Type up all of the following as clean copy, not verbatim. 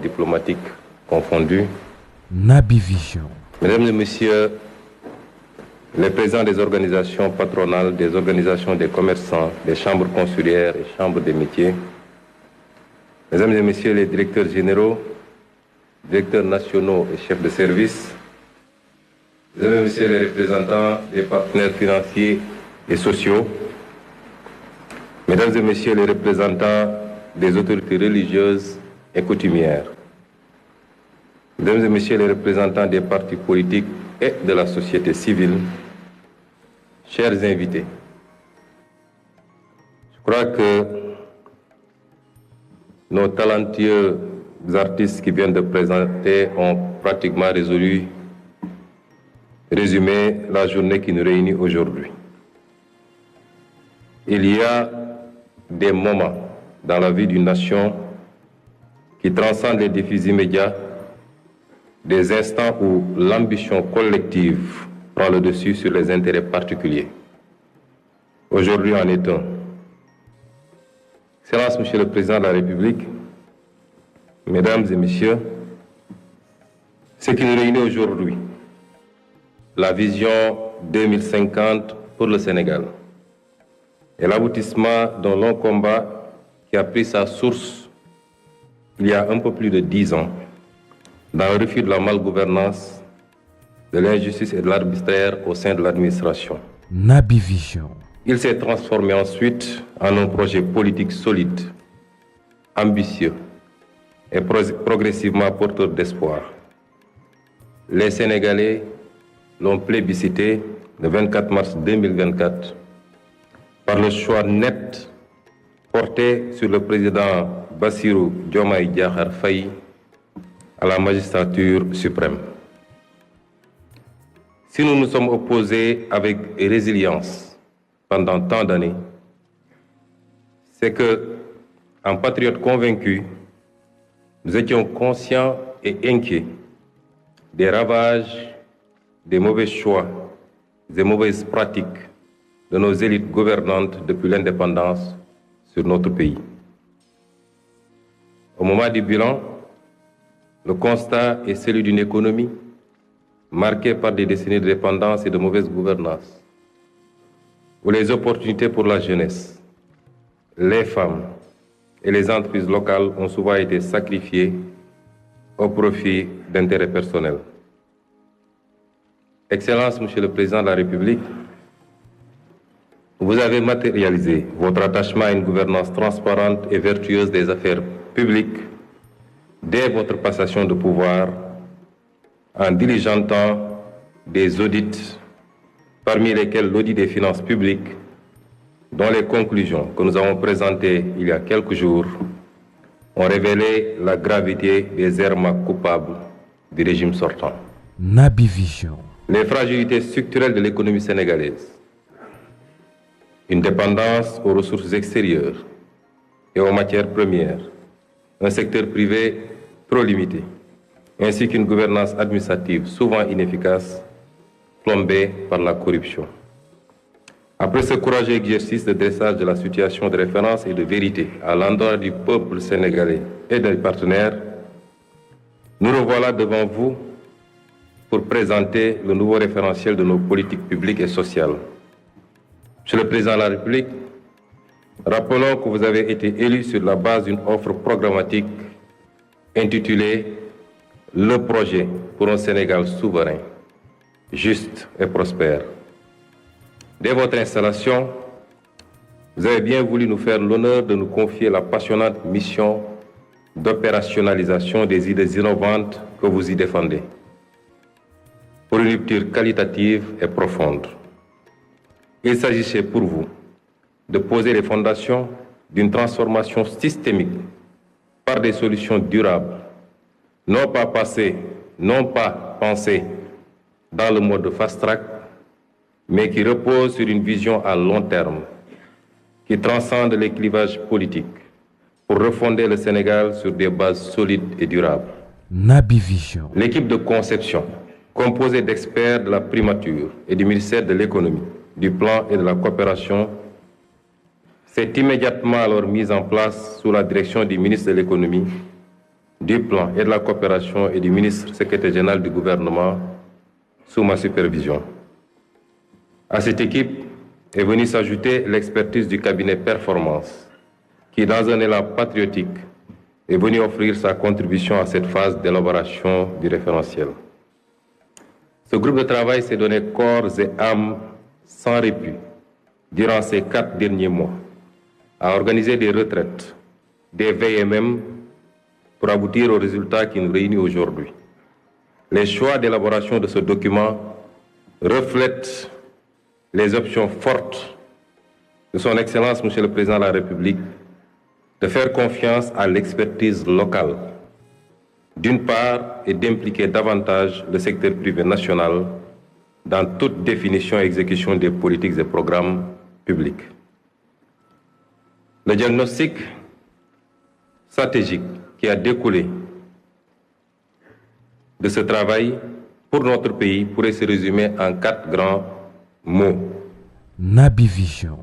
diplomatiques confondus, Naby Vision. Mesdames et Messieurs les présidents des organisations patronales, des organisations des commerçants, des chambres consulaires et chambres des métiers, Mesdames et Messieurs les directeurs généraux, directeurs nationaux et chefs de service, Mesdames et Messieurs les représentants des partenaires financiers et sociaux, Mesdames et Messieurs les représentants des autorités religieuses et coutumières, Mesdames et Messieurs les représentants des partis politiques et de la société civile, chers invités, je crois que nos talentueux artistes qui viennent de présenter ont pratiquement résumé la journée qui nous réunit aujourd'hui. Il y a des moments dans la vie d'une nation qui transcendent les défis immédiats, des instants où l'ambition collective prend le dessus sur les intérêts particuliers. Aujourd'hui en est un. Excellence, Monsieur le Président de la République, Mesdames et Messieurs, ce qui nous réunit aujourd'hui, la vision 2050 pour le Sénégal, est l'aboutissement d'un long combat qui a pris sa source il y a un peu plus de 10 ans dans le refus de la malgouvernance, de l'injustice et de l'arbitraire au sein de l'administration. Naby Vision. Il s'est transformé ensuite en un projet politique solide, ambitieux et progressivement porteur d'espoir. Les Sénégalais l'ont plébiscité le 24 mars 2024 par le choix net porté sur le président Bassirou Diomaye Diakhar Faye à la magistrature suprême. Si nous nous sommes opposés avec résilience pendant tant d'années, c'est que, en patriotes convaincus, nous étions conscients et inquiets des ravages, des mauvais choix, des mauvaises pratiques de nos élites gouvernantes depuis l'indépendance sur notre pays. Au moment du bilan, le constat est celui d'une économie marquée par des décennies de dépendance et de mauvaise gouvernance, où les opportunités pour la jeunesse, les femmes et les entreprises locales ont souvent été sacrifiées au profit d'intérêts personnels. Excellence, Monsieur le Président de la République, vous avez matérialisé votre attachement à une gouvernance transparente et vertueuse des affaires publiques dès votre passation de pouvoir en diligentant des audits, parmi lesquels l'audit des finances publiques, dont les conclusions que nous avons présentées il y a quelques jours ont révélé la gravité des errements coupables du régime sortant. Naby Vision. Les fragilités structurelles de l'économie sénégalaise, une dépendance aux ressources extérieures et aux matières premières, un secteur privé trop limité, ainsi qu'une gouvernance administrative souvent inefficace, plombée par la corruption. Après ce courageux exercice de dressage de la situation de référence et de vérité à l'endroit du peuple sénégalais et des partenaires, nous revoilà devant vous pour présenter le nouveau référentiel de nos politiques publiques et sociales. Monsieur le Président de la République, rappelons que vous avez été élu sur la base d'une offre programmatique intitulée « Le projet pour un Sénégal souverain, juste et prospère ». Dès votre installation, vous avez bien voulu nous faire l'honneur de nous confier la passionnante mission d'opérationnalisation des idées innovantes que vous y défendez, pour une rupture qualitative et profonde. Il s'agissait pour vous de poser les fondations d'une transformation systémique par des solutions durables, non pas passées, non pas pensées dans le mode fast-track, mais qui reposent sur une vision à long terme, qui transcende les clivages politiques pour refonder le Sénégal sur des bases solides et durables. Naby Vision. L'équipe de conception, composée d'experts de la primature et du ministère de l'économie, du plan et de la coopération, s'est immédiatement alors mise en place sous la direction du ministre de l'économie du plan et de la coopération et du ministre secrétaire général du gouvernement sous ma supervision. À cette équipe est venue s'ajouter l'expertise du cabinet Performance, qui, dans un élan patriotique, est venu offrir sa contribution à cette phase d'élaboration du référentiel. Ce groupe de travail s'est donné corps et âme sans répit durant ces 4 derniers mois à organiser des retraites, des veilles et même pour aboutir aux résultats qui nous réunissent aujourd'hui. Les choix d'élaboration de ce document reflètent les options fortes de son Excellence, Monsieur le Président de la République, de faire confiance à l'expertise locale, d'une part, et d'impliquer davantage le secteur privé national dans toute définition et exécution des politiques et programmes publics. Le diagnostic stratégique qui a découlé de ce travail pour notre pays pourrait se résumer en 4 grands mots. Naby Vision.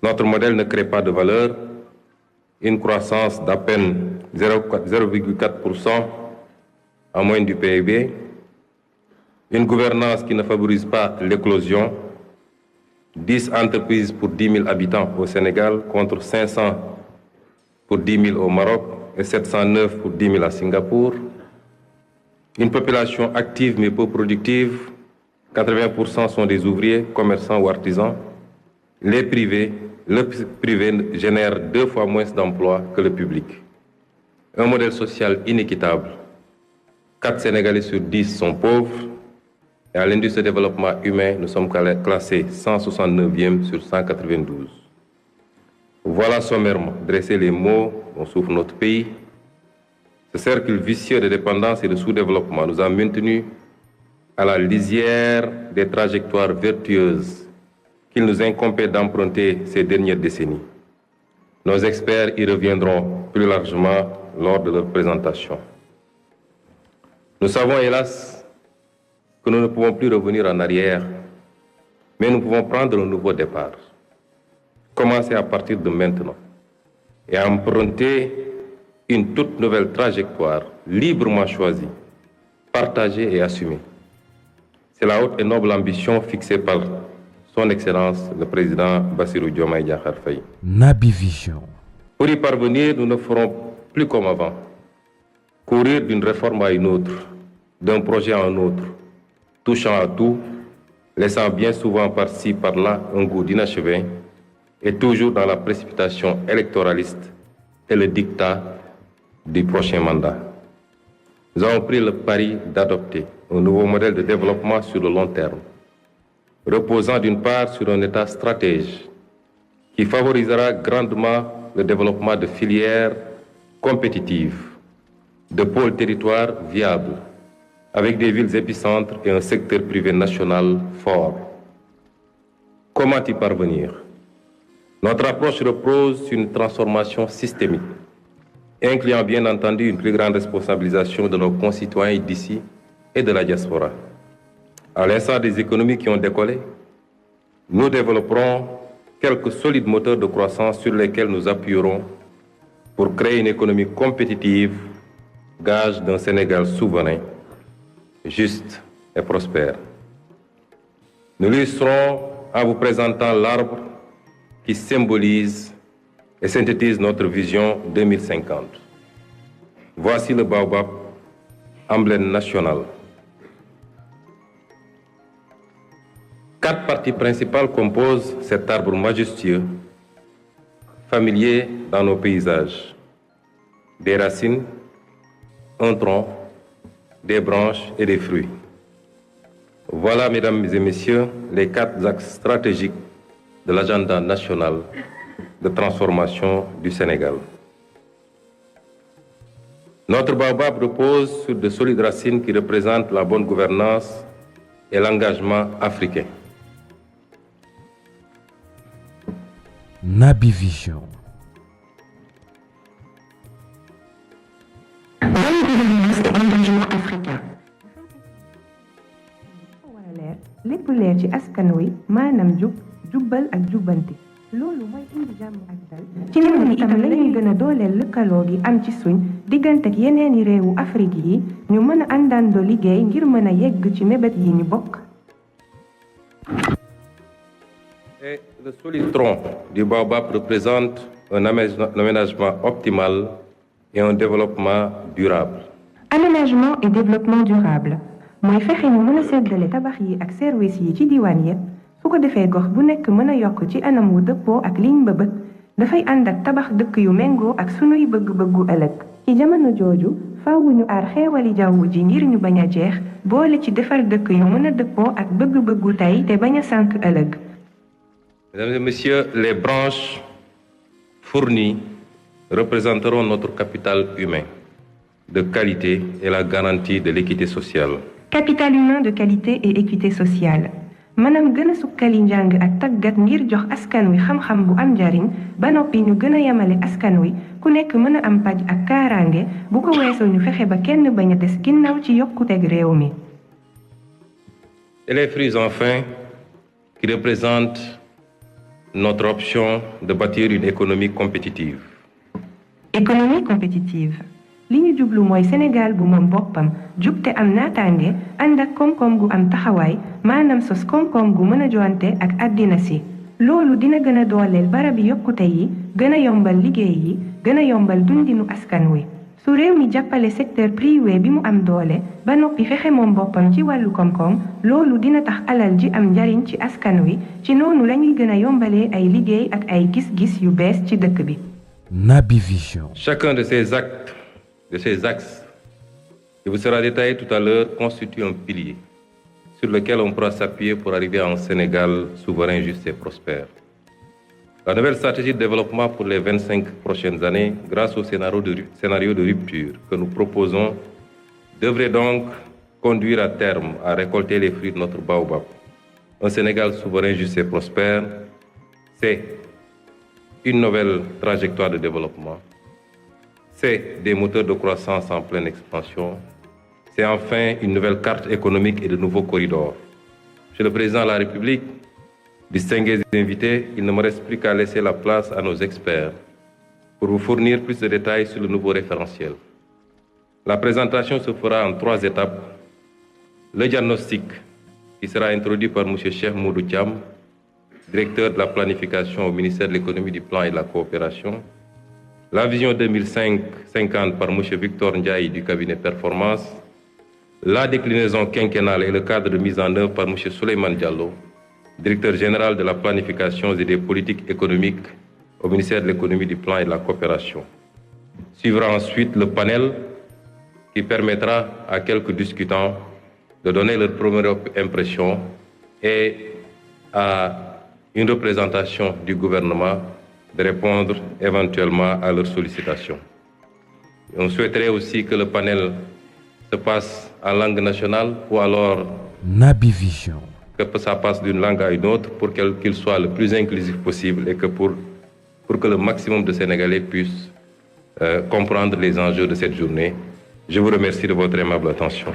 Notre modèle ne crée pas de valeur, une croissance d'à peine 0,4% en moyenne du PIB, une gouvernance qui ne favorise pas l'éclosion, 10 entreprises pour 10 000 habitants au Sénégal contre 500 pour 10 000 au Maroc et 709 pour 10 000 à Singapour, une population active mais peu productive, 80% sont des ouvriers, commerçants ou artisans. Le privé génère 2 fois moins d'emplois que le public. Un modèle social inéquitable. 4 Sénégalais sur 10 sont pauvres. Et à l'indice de développement humain, nous sommes classés 169e sur 192. Voilà sommairement dressé les maux dont souffre notre pays. Ce cercle vicieux de dépendance et de sous-développement nous a maintenus à la lisière des trajectoires vertueuses qu'il nous incombait d'emprunter ces dernières décennies. Nos experts y reviendront plus largement lors de leur présentation. Nous savons hélas que nous ne pouvons plus revenir en arrière, mais nous pouvons prendre un nouveau départ. Commencer à partir de maintenant et emprunter une toute nouvelle trajectoire librement choisie, partagée et assumée. C'est la haute et noble ambition fixée par son Excellence le Président Bassirou Diomaye Diakhar Faye. Naby Vision. Pour y parvenir, nous ne ferons plus comme avant, courir d'une réforme à une autre, d'un projet à un autre, touchant à tout, laissant bien souvent par-ci, par-là un goût d'inachevé, et toujours dans la précipitation électoraliste et le diktat du prochain mandat. Nous avons pris le pari d'adopter un nouveau modèle de développement sur le long terme, reposant d'une part sur un État stratège qui favorisera grandement le développement de filières compétitives, de pôles territoires viables, avec des villes épicentres et un secteur privé national fort. Comment y parvenir? Notre approche repose sur une transformation systémique, incluant bien entendu une plus grande responsabilisation de nos concitoyens d'ici et de la diaspora. À l'instar des économies qui ont décollé, nous développerons quelques solides moteurs de croissance sur lesquels nous appuierons pour créer une économie compétitive, gage d'un Sénégal souverain, juste et prospère. Nous l'illustrons en vous présentant l'arbre qui symbolise et synthétise notre vision 2050. Voici le baobab, emblème national. 4 parties principales composent cet arbre majestueux, familier dans nos paysages. Des racines, un tronc, des branches et des fruits. Voilà, mesdames et messieurs, les 4 axes stratégiques de l'agenda national de transformation du Sénégal. Notre baobab repose sur de solides racines qui représentent la bonne gouvernance et l'engagement africain. Naby Vision. Bonne gouvernance et engagement africain. lépp leer ci askan wi maanaam jub jubbal ak jubbanti loolu mooy indi jàmm ak dal ci loolu itam lañuy gën a dooleel lëkkaloo gi am ci suñ diggante ak yeneeni réewu Afrique yi ñu mën a àndandoo liggéey ngir mën a yegg ci mébét yi ñu bokk. Et le solide tronc du baobab représente un aménagement optimal et un développement durable. Aménagement et développement durable mooy fexe ñu mën a séddale tabax yi ak service yi ci diwaan yépp su ko defee gox bu nekk mën a yokk ci anam wu dëppoo ak liñ bëbët dafay ànd ak tabax dëkk yu méngoo ak sunuy bëgg-bëggu ëllëg. ci jamono jooju faawu ñu aar xeewali jaww ji ngir ñu bañ a jeex boole ci defar dëkk yu mën a dëppoo ak bëgg-bëggu tey te bañ a sànk ëllëg. Mesdames et messieurs, les branches fournies représenteront notre capital humain de qualité et la garantie de l'équité sociale. Capital humain de qualité et équité sociale maanaam gën a sukkali njàng ak tàggat ngir jox askan wi xam-xam bu am njariñ ba noppi ñu gën a yemale askan wi ku nekk mën a am paj ak kaaraange bu ko weesoo ñu fexe ba kenn bañ a des ginnaaw ci yokkuteg réew mi. Et les fruits enfin qui représentent notre option de bâtir une économie compétitive. Économie compétitive li ñu jublu mooy Sénégal bu moom boppam jub te am naataange ànd ak koom-koom gu am taxawaay maanaam sos koom-koom gu mën a joante ak àddina si. loolu dina gën a dooleel barabi yokkute yi gën a yombal liggéey yi gën a yombal dundinu askan wi. su réew mi jàppale secteur privé bi mu am doole ba noppi fexe moom boppam ci wàllu koom-koom loolu dina tax alal ji am njariñ ci askan wi ci noonu lañuy gën a yombalee ay liggéey ak ay gis-gis yu bees ci dëkk bi. Naby Vision. Chacun de ces axes qui vous sera détaillé tout à l'heure constitue un pilier sur lequel on pourra s'appuyer pour arriver à un Sénégal souverain, juste et prospère. La nouvelle stratégie de développement pour les 25 prochaines années, grâce au scénario de rupture que nous proposons, devrait donc conduire à terme à récolter les fruits de notre baobab. Un Sénégal souverain, juste et prospère, c'est une nouvelle trajectoire de développement. C'est des moteurs de croissance en pleine expansion. C'est enfin une nouvelle carte économique et de nouveaux corridors. Monsieur le Président de la République, distingués invités, il ne me reste plus qu'à laisser la place à nos experts pour vous fournir plus de détails sur le nouveau référentiel. La présentation se fera en 3 étapes. Le diagnostic, qui sera introduit par M. Cheikh Moudou Thiam, directeur de la planification au ministère de l'économie, du plan et de la coopération. La vision 2050 par M. Victor Ndiaye du cabinet Performance. La déclinaison quinquennale et le cadre de mise en œuvre par M. Souleymane Diallo, directeur général de la planification et des politiques économiques au ministère de l'économie, du plan et de la coopération. Suivra ensuite le panel qui permettra à quelques discutants de donner leur première impression et à une représentation du gouvernement de répondre éventuellement à leurs sollicitations. On souhaiterait aussi que le panel se passe en langue nationale ou alors Naby Vision. Que ça passe d'une langue à une autre pour qu'il soit le plus inclusif possible et que pour que le maximum de Sénégalais puissent comprendre les enjeux de cette journée. Je vous remercie de votre aimable attention.